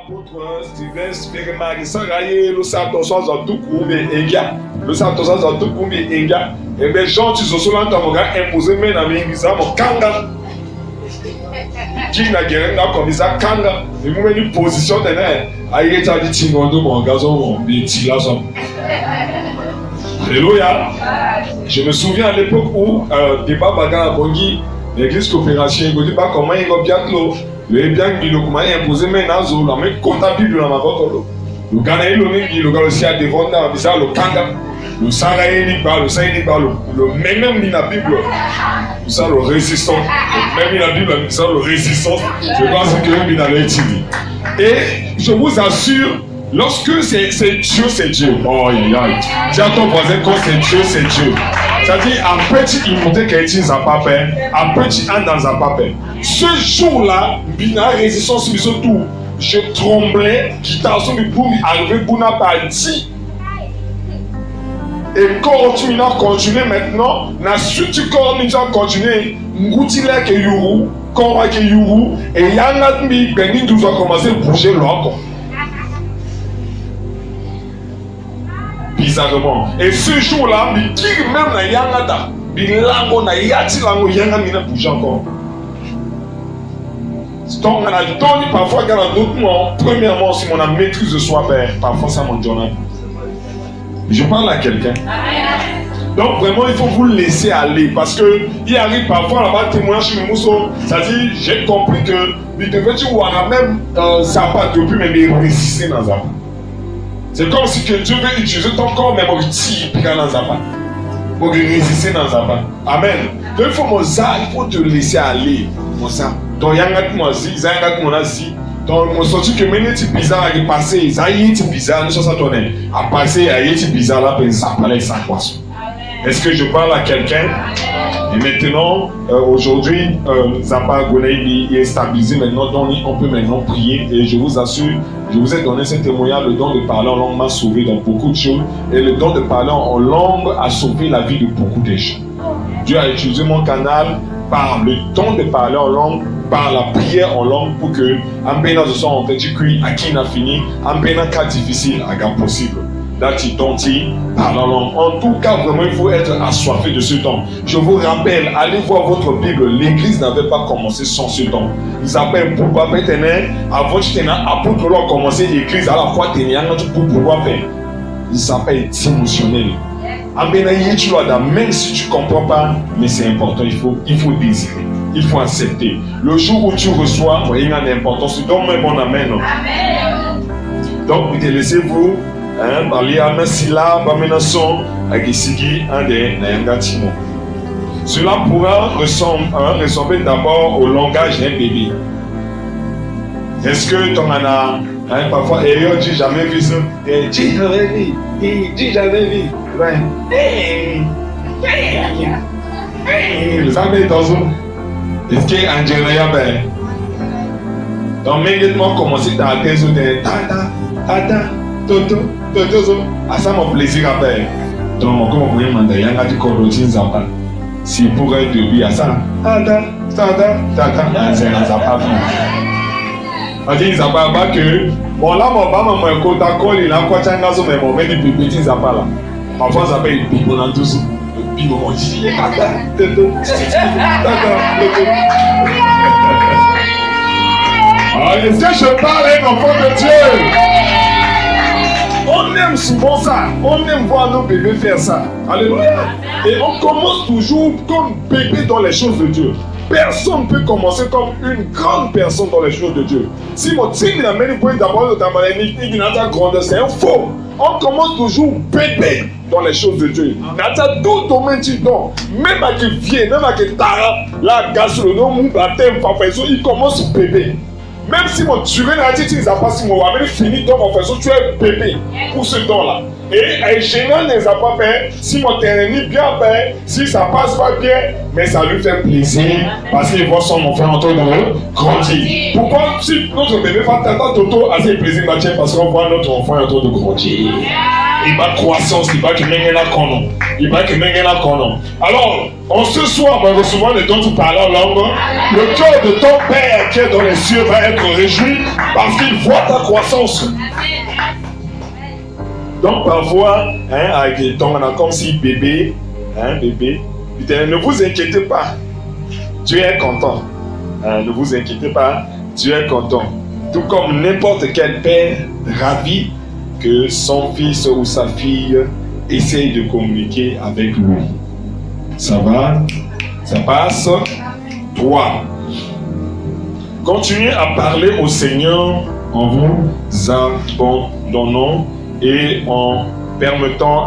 apôtre Stevens Fermari le Santo Santo Kumbi Enga, le Santo Santo Kumbi Enga, et les gens qui se sont imposés mais dans l'Église, mon kanga, qui n'a guéri comme ça kanga, et vous mettez une position de l'air, aïe t'as dit tingondo mon gazon, mon petit lazo. Alléluia. Je me souviens à l'époque où débat bagarre à Bongi, l'église coopération, il ne dit pas comment il va bien l'eau. Le bien qui le comment imposé mais nazo la même comptable dans ma vote le Ghana le gars aussi à devant dans bizarre le kanga le saraïni par le saïni par le même ni la Bible ça le résistant même ni la Bible ça le résistant je pense que il a l'étude et je vous assure lorsque c'est Dieu c'est Dieu oh dis à ton voisin quand c'est Dieu c'est-à-dire, un petit immonté qui est un papa, un petit un dans un papa. Ce jour-là, bina résistance sur tout. Je tremblais, qui t'a soumis pour arriver pour n'a pas dit. Et quand tu m'as continué maintenant, na suite quand nous avons continué, ngoutila ke yuru, kora ke yuru, et yanga mi beni nous a commencé à bouger l'eau. Bizarrement. Et ce jour-là, qui même na yangata, bilango na yati lango yanga mina bouge encore. Donc on a donné parfois quand on a d'autres mots. Premièrement, si on a maîtrise de soi, ben parfois ça mon journal. Je parle à quelqu'un. Donc vraiment il faut vous laisser aller parce que il arrive parfois là-bas témoignage chez Mousso. C'est-à-dire j'ai compris que il devait tu voir même Zappa depuis même il résister dans Zappa. C'est comme si que Dieu veut utiliser ton corps, mais pour tirer dans Zappa. Pour résister dans Zappa. Amen. Donc il faut te laisser aller. Donc il y a un zi, donc mon sorti que mener ti bizarre à passer, ça y est ti bizarre, nous ça tourner. À passer, il y a ti bizarre là, ben ça parle ça poisson. Est-ce que je parle à quelqu'un? Et maintenant, aujourd'hui, Zappa Gonaï est stabilisé maintenant, donc on peut maintenant prier. Et je vous assure, je vous ai donné ce témoignage, le don de parler en langue m'a sauvé dans beaucoup de choses. Et le don de parler en langue a sauvé la vie de beaucoup de gens. Dieu a utilisé mon canal par le don de parler en langue, par la prière en langue pour que, en pénal de son petit cuit, à qui n'a fini, en pénal cas difficile, à gars possible. En tout cas, vraiment, il faut être assoiffé de ce temps. Je vous rappelle, allez voir votre Bible. L'église n'avait pas commencé sans ce temps. Ils s'appellent pourquoi tenir avant que tu aies apôtre l'ont commencé l'église à la fois tenir pour pouvoir faire. Il s'appelle émotionnel. Même si tu ne comprends pas, mais c'est important, il faut désirer. Il faut accepter. Le jour où tu reçois, il y a une importance. Donne-moi mon amen. Donc, vous laissez-vous. Parler à Nassila, Bamenason, Agisigi, un des Nayangatimo. Cela pourra ressembler d'abord au langage d'un bébé. Est-ce que tu en as parfois, et dit jamais vu ça? Dis jamais vu. Dis jamais vu. Vous avez dans un. Est-ce qu'il y a un Jérémie ben? Donc, immédiatement, commencer à thèse de Tata, Toto. À ça mon plaisir à faire. Donc comme vous pouvez demander, il y a des coroutines Zappa. Si pour être début à ça, Tata, c'est un Zappa. On dit Zappa que bon là mon maman m'a contacté, il a quoi t'engager mais mon mec du petit Zappa là. Parfois Zappa il pique dans tout ça. Puis on dit Tata, Toto. Est-ce que je parle à un enfant de Dieu? On aime souvent ça. On aime voir nos bébés faire ça. Alléluia. Et on commence toujours comme bébé dans les choses de Dieu. Personne ne peut commencer comme une grande personne dans les choses de Dieu. Si mon tigre n'amène pas d'abord de ta maladie, il n'a pas grandi, c'est un faux. On commence toujours bébé dans les choses de Dieu. N'a pas tout domaine du don. Même à qui vient, même à qui tara, la gastronomie, la thème, il commence bébé. Même si mon tueur n'a dit qu'il n'a pas si mon ami fini dans mon faisceau, tu es bébé pour ce don-là. Et gênant ne pas peur. Si mon terrain est bien peur, si ça passe pas bien, mais ça lui fait plaisir parce qu'il voit son enfant en train de grandir. Pourquoi si notre bébé fait tata toto assez plaisir parce qu'on voit notre enfant en train de grandir. Il va croissance, il va que la conon. Il va que la conon. Alors, en ce soir, on va recevoir le don de parler en langue. Le cœur de ton Père qui est dans les cieux va être réjoui parce qu'il voit ta croissance. Donc parfois, avec les temps, on a comme si bébé, bébé, ne vous inquiétez pas, Dieu est content. Ne vous inquiétez pas, Dieu est content. Tout comme n'importe quel père ravi que son fils ou sa fille essaye de communiquer avec lui. Ça va? Ça passe? 3. Continuez à parler au Seigneur en vous abandonnant et en permettant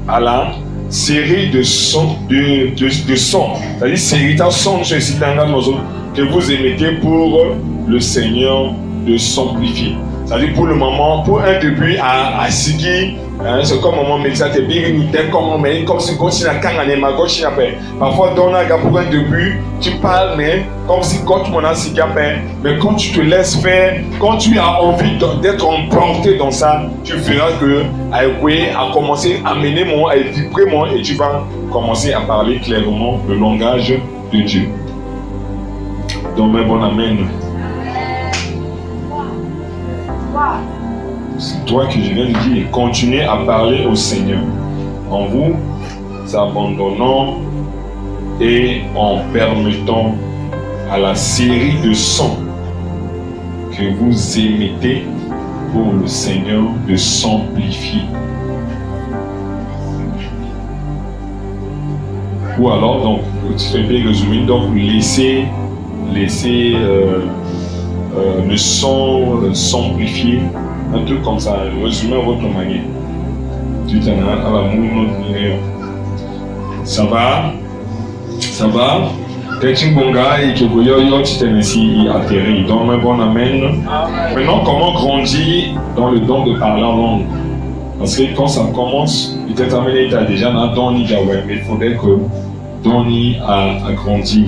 à la série de sons, c'est-à-dire série de sons que vous émettez pour le Seigneur de s'amplifier. C'est-à-dire pour le moment, pour un début à Sigi, c'est comme un moment médiateur, comme si continue à Kangané, ma gauche n'a pas. Parfois, pour un début, tu parles, mais comme si quand mon Sigi a fait. Mais quand tu te laisses faire, quand tu as envie d'être emporté dans ça, tu feras que à commencer à mener mon, à vibrer mon, et tu vas commencer à parler clairement le langage de Dieu. Donc, bon amen. C'est toi que je viens de dire. Continuez à parler au Seigneur en vous abandonnant et en permettant à la série de sons que vous émettez pour le Seigneur de s'amplifier. Ou alors, donc, tu fais bien résumé, donc laissez le son s'amplifier. Un truc comme ça, résumez votre manière. Tu t'en as à l'amour, notre manière. Ça va? Ça va? Peut-être bon gars et que vous tu t'es ainsi atterri. Donc, un bon amen. Maintenant, comment grandir dans le don de parler en langue? Parce que quand ça commence, peut-être amené, tu as déjà un don, mais il faudrait que don a grandi.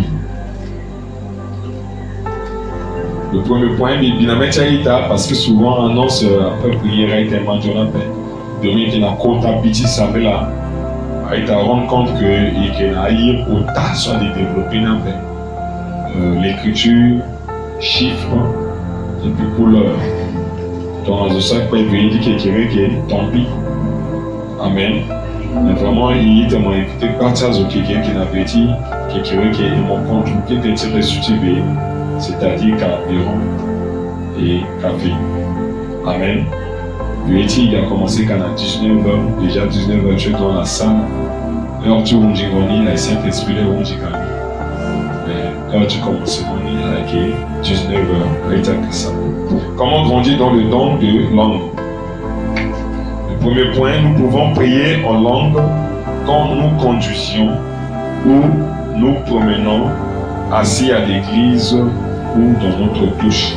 Le premier point, c'est parce que souvent, on annonce après prier, tellement de la paix. Demain, il y a un côté petit, ça veut là. Il te rendre compte qu'il y a un tâche de développer la paix. L'écriture, chiffres, et puis couleurs. Donc, dans ça, il peut dire qu'il y a tant pis. Amen. Mais vraiment, il est tellement invité par ça, quelqu'un qui n'a pas dit, qui est mon compte, qui est tiré sur TV. C'est-à-dire carburant et café. Amen. Il a commencé quand à 19h, déjà 19h, tu es dans la salle. Là, tu vas dire, il a le Saint-Esprit, là, on dit quand tu commences avec 19h, avec ça. Comment grandir dans le don de langue? Le premier point, nous pouvons prier en langue quand nous conduisions ou nous promenons assis à l'église ou dans notre douche.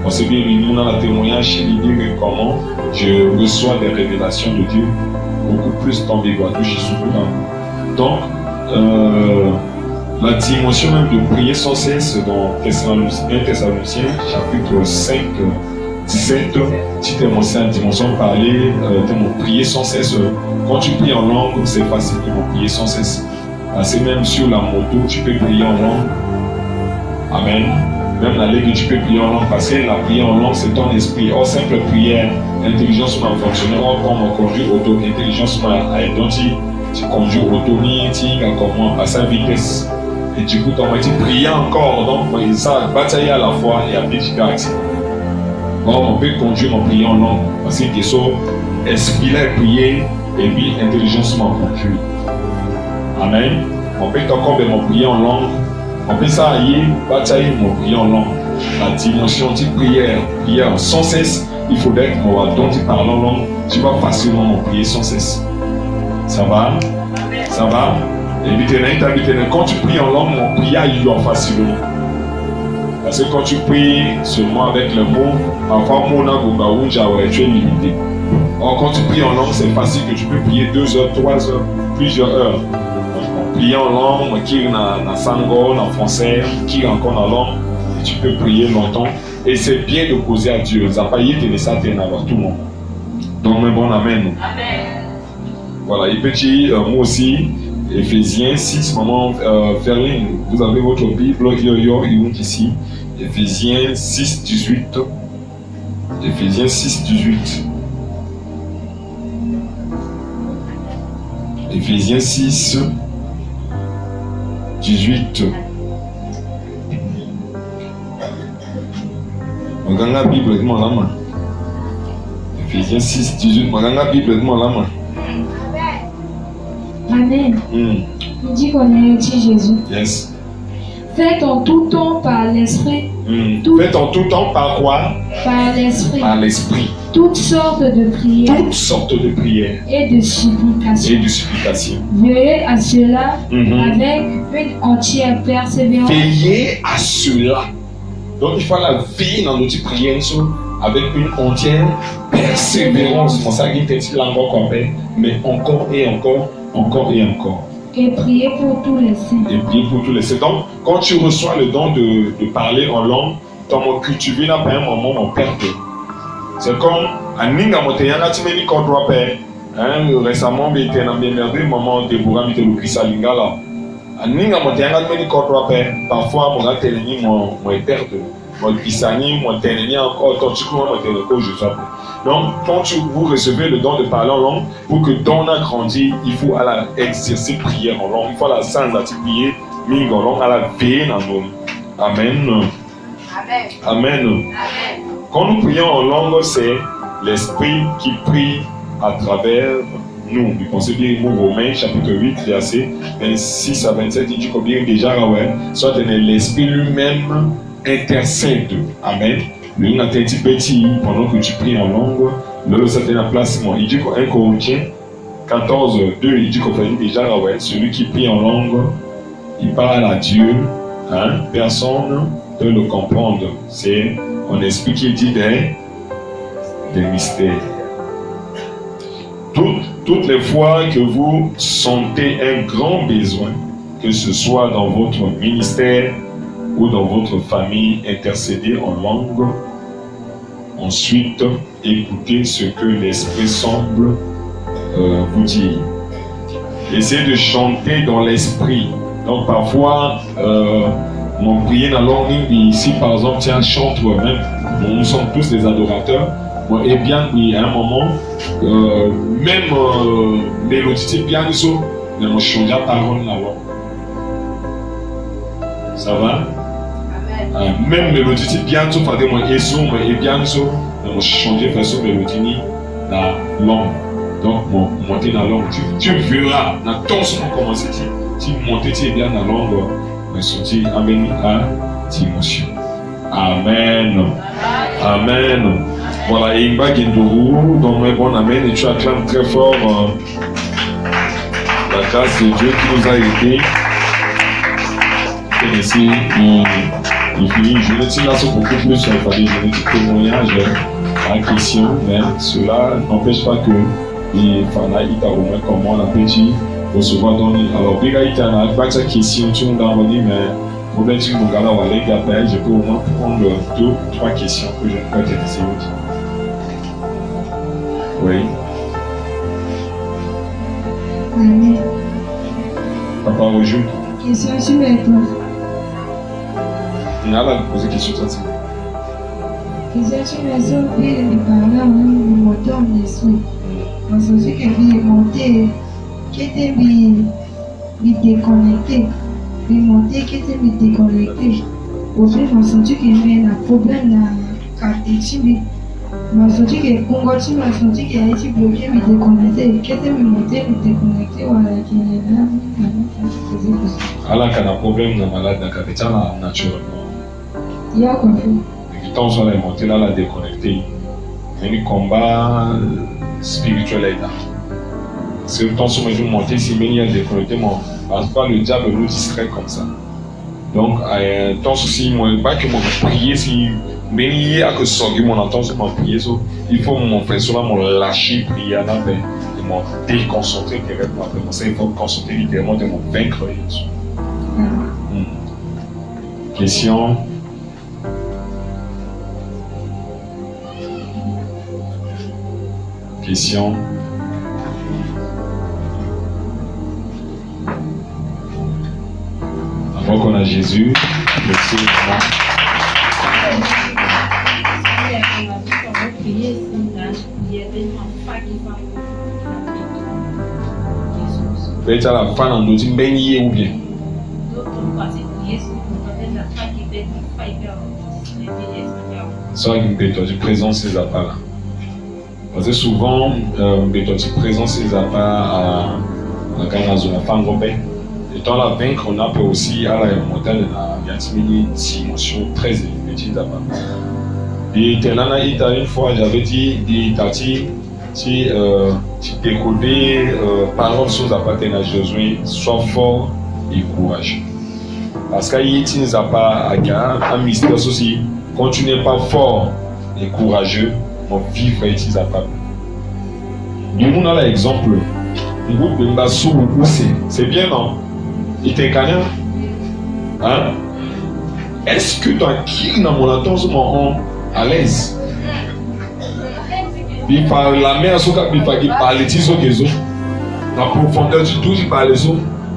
On s'est bien réunis dans la témoignage chez l'idée de comment je reçois des révélations de Dieu beaucoup plus dans les douches et souvent. Donc, la dimension même de prier sans cesse dans 1 Thessaloniciens, chapitre 5, 17, si tu es en dimension de parler, de prier sans cesse. Quand tu pries en langue, c'est facile de prier sans cesse. Parce que même sur la moto, tu peux prier en langue. Amen. Même la ligue, tu peux prier en langue. Parce que la prière en langue, c'est ton esprit. Or, simple prière, intelligence m'a fonctionné. Or, comme on conduit auto, intelligence m'a aidé. Tu conduis auto, tu as comment passer à vitesse. Et du coup, tu as prier encore. Donc, ça bataille à la fois et à différents. Or, on peut conduire en priant en langue. Parce que les autres, esprit là prier et puis intelligence m'a conduit. Amen. On peut encore me prier en langue. On peut ça aller, batailler, me prier en langue. La dimension de prière sans cesse, il faudrait qu'on va donc parler en langue. Tu vas facilement me prier sans cesse. Ça va? Ça va? Et puis quand tu pries en langue, mon prière il va facilement. Parce que quand tu pries seulement avec le mot, parfois mon tu es limité. Or, quand tu pries en langue, c'est facile que tu peux prier 2 heures, 3 heures, plusieurs heures. Donc, prier en langue, qui en sango, en français, qui encore en langue, et tu peux prier longtemps. Et c'est bien de poser à Dieu. Ça n'a pas été ça, tu es dans tout le monde. Donc, un bon amen. Amen. Voilà, et petit, moi aussi, Éphésiens 6, maman Ferline, vous avez votre Bible, ici. Éphésiens 6, 18. Éphésiens 6, 18. Éphésiens 6, 18. Maganga Bible de mon lama. Éphésiens 6, 18. Maganga Bible de mon lama. Amen. Il dit qu'on est petit Jésus. Yes. Faites en tout temps par l'esprit. Faites en tout temps par quoi? Par l'esprit. Par l'esprit. Toutes sortes de prières. Toutes sortes de prières. Et de supplications. Et de supplications. Veillez à cela avec une entière persévérance. Veillez à cela. Donc il faut la veiller dans notre prière avec une entière persévérance. Mon ça qui est encore complet, mais encore et encore, encore et encore. Et priez pour tous les saints. Et priez pour tous les saints. Donc, quand tu reçois le don de parler en langue, dans mon cultivé là, par un moment, mon père. C'est comme un ninga moteyanga timeni kodwa père. Récemment, il était dans bien merdé, maman Déborah était le Christ Lingala. Un ninga moteyanga timeni kodwa père. Parfois, mon gars téléni mon père mon pisani, mon téléni encore, tant tu comprends mon téléco, je sois. Donc, quand vous recevez le don de parler en langue, pour que don a grandi, il faut à la exercer prière en langue. Il faut à la sainte à prier, ming en langue, à la veiller en langue. Amen. Amen. Amen. Quand nous prions en langue, c'est l'Esprit qui prie à travers nous. Vous pensez bien au Romains, chapitre 8, verset 26 à 27, il dit qu'on bien déjà, soit l'Esprit lui-même intercède. Amen. Lui, on a un petit pendant que tu pries en langue, le ça fait la place. Il dit qu'un Corinthiens 14, 2, il dit qu'on fait déjà, celui qui prie en langue, il parle à Dieu, personne ne peut le comprendre. C'est un esprit qui dit des mystères. Toutes les fois que vous sentez un grand besoin, que ce soit dans votre ministère ou dans votre famille, intercédez en langue. Ensuite, écoutez ce que l'Esprit semble vous dire. Essayez de chanter dans l'Esprit. Donc parfois, mon prière dans la langue, ici par exemple, tiens, chante toi-même. Nous sommes tous des adorateurs. Et bien, il y a un moment, même mélodie, bien, nous avons changé la parole dans la langue. Ça va? Même mélodie, bien, nous avons bien, nous avons changé de façon mélodie dans la langue. Donc, monter dans la langue, tu verras, dans ton son, comment c'est dit. Si monter bien dans la langue, on se dit, amen à Timothée. Amen. Amen. Voilà, Imba Gindourou, donc un bon amen, et tu acclames très fort la grâce de Dieu qui nous a aidés. Et ici, il finit, je ne sais pas beaucoup plus, il fallait je ne dis témoignage à la question, mais cela n'empêche pas que il fallait y avoir comment on a petit recevoir dans alors, il y a une question, tu nous as dit, mais problème, si vous regardez les appels, je peux au moins prendre 2 ou 3 questions que je peux t'intéresser aussi. Oui. Amen. Papa, rejoue. Question suivante. Il y a là de poser question ça. Question suivante, puis il parle en montant en esprit. Parce que ce qui est monté, qui était déconnecté. Monter qui était déconnecté. Au fait, on sentit qu'il y a un problème dans la carte. On sentit que Congo, on sentit qu'il a été bloqué, mais déconnecté. Qui était monté, mais déconnecté, voilà, qui est là. Alors qu'il y a un problème dans la malade, dans la carte, naturellement. Il y a quoi faire? Le temps où on est monté là, la déconnecté. Il y a un combat spirituel là. C'est le temps où on est monté, si il y a déconnecté, parce que le diable nous distrait comme ça. Donc, tant aussi, moi, pas que moi prier si Mais il y a que ça qui mon entend sur mon prier. Il faut mon frère sur mon lâcher prier à de mon déconcentrer directement après mon. Il faut me concentrer littéralement de mon vaincre. Question. Question. Avant qu'on a Jésus, merci. Peut-être à la fin, on doit dire béni ou bien. Ça, tu présentes ces appâts là. Parce que souvent, tu présentes ces appâts à la femme. Et dans la vaincre, on a aussi à la montagne de une dimension très élevée d'appâts. Et une fois, j'avais dit, si tu décoder parole sur les appâts de Josué, sois fort et courageux. Parce qu'il y a un mystère aussi. Quand tu n'es pas fort et courageux, mon vivre est appât. Nous avons l'exemple. C'est bien, non? Il t'est gagnant. Hein? Est-ce que tu as qui dans mon attention à l'aise? Il parle la mer, il parle les tisos des eaux. La profondeur du tout, il parle les eaux.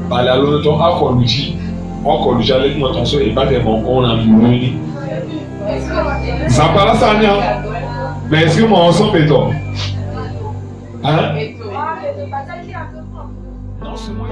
Parle à l'autre, encore le dit. Encore le j'allais mon attention et pas tellement on a mouru. Ça parle ça, mais est-ce que moi on s'en fait tort? Hein? Non, c'est moi.